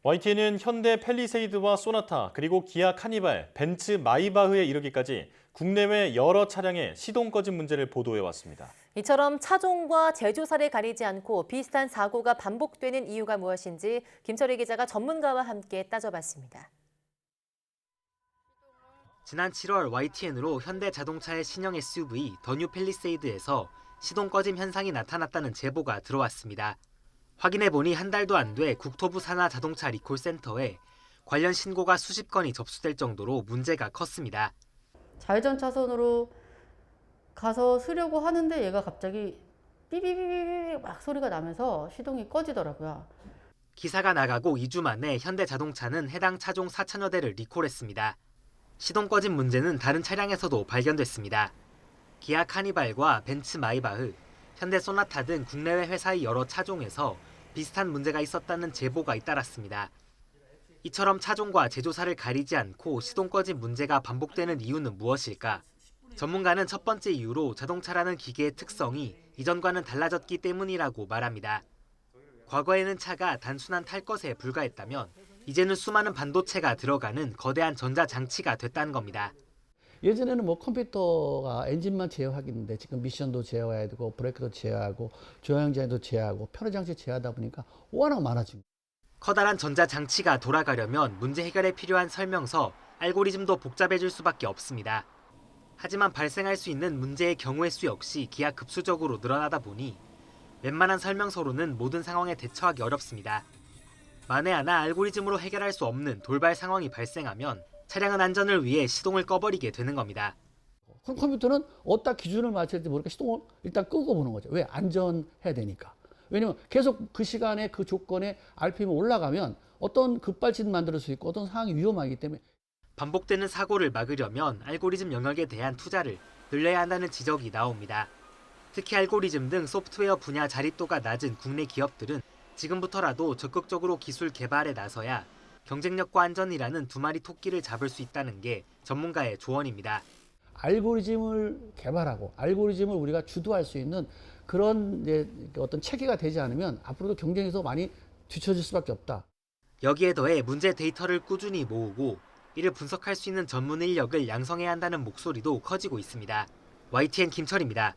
YTN은 현대 팰리세이드와 소나타, 그리고 기아 카니발, 벤츠 마이바흐에 이르기까지 국내외 여러 차량의 시동 꺼짐 문제를 보도해왔습니다. 이처럼 차종과 제조사를 가리지 않고 비슷한 사고가 반복되는 이유가 무엇인지 김철희 기자가 전문가와 함께 따져봤습니다. 지난 7월 YTN으로 현대자동차의 신형 SUV 더 뉴 팰리세이드에서 시동 꺼짐 현상이 나타났다는 제보가 들어왔습니다. 확인해보니 한 달도 안 돼 국토부 산하 자동차 리콜 센터에 관련 신고가 수십 건이 접수될 정도로 문제가 컸습니다. 좌회전 차선으로 가서 쓰려고 하는데 얘가 갑자기 삐비비비 막 소리가 나면서 시동이 꺼지더라고요. 기사가 나가고 2주 만에 현대자동차는 해당 차종 4천여 대를 리콜했습니다. 시동 꺼짐 문제는 다른 차량에서도 발견됐습니다. 기아 카니발과 벤츠 마이바흐, 현대 소나타 등 국내외 회사의 여러 차종에서 비슷한 문제가 있었다는 제보가 잇따랐습니다. 이처럼 차종과 제조사를 가리지 않고 시동 꺼짐 문제가 반복되는 이유는 무엇일까? 전문가는 첫 번째 이유로 자동차라는 기계의 특성이 이전과는 달라졌기 때문이라고 말합니다. 과거에는 차가 단순한 탈 것에 불과했다면 이제는 수많은 반도체가 들어가는 거대한 전자장치가 됐다는 겁니다. 예전에는 뭐 컴퓨터가 엔진만 제어하겠는데 지금 미션도 제어해야 되고 브레이크도 제어하고 조향장애도 제어하고 편의장치 제어하다 보니까 워낙 많아집니다. 커다란 전자장치가 돌아가려면 문제 해결에 필요한 설명서, 알고리즘도 복잡해질 수밖에 없습니다. 하지만 발생할 수 있는 문제의 경우의 수 역시 기하급수적으로 늘어나다 보니 웬만한 설명서로는 모든 상황에 대처하기 어렵습니다. 만에 하나 알고리즘으로 해결할 수 없는 돌발 상황이 발생하면 차량은 안전을 위해 시동을 꺼버리게 되는 겁니다. 그럼 컴퓨터는 어디다 기준을 맞춰야 될지 모르니까 시동을 일단 끄고 보는 거죠. 왜? 안전해야 되니까. 왜냐면 계속 그 시간에 그 조건에 RPM이 올라가면 어떤 급발진을 만들 수 있고 어떤 상황이 위험하기 때문에 반복되는 사고를 막으려면 알고리즘 영역에 대한 투자를 늘려야 한다는 지적이 나옵니다. 특히 알고리즘 등 소프트웨어 분야 자립도가 낮은 국내 기업들은 지금부터라도 적극적으로 기술 개발에 나서야 경쟁력과 안전이라는 두 마리 토끼를 잡을 수 있다는 게 전문가의 조언입니다. 알고리즘을 개발하고 알고리즘을 우리가 주도할 수 있는 그런 어떤 체계가 되지 않으면 앞으로도 경쟁에서 많이 뒤처질 수밖에 없다. 여기에 더해 문제 데이터를 꾸준히 모으고 이를 분석할 수 있는 전문 인력을 양성해야 한다는 목소리도 커지고 있습니다. YTN 김철입니다.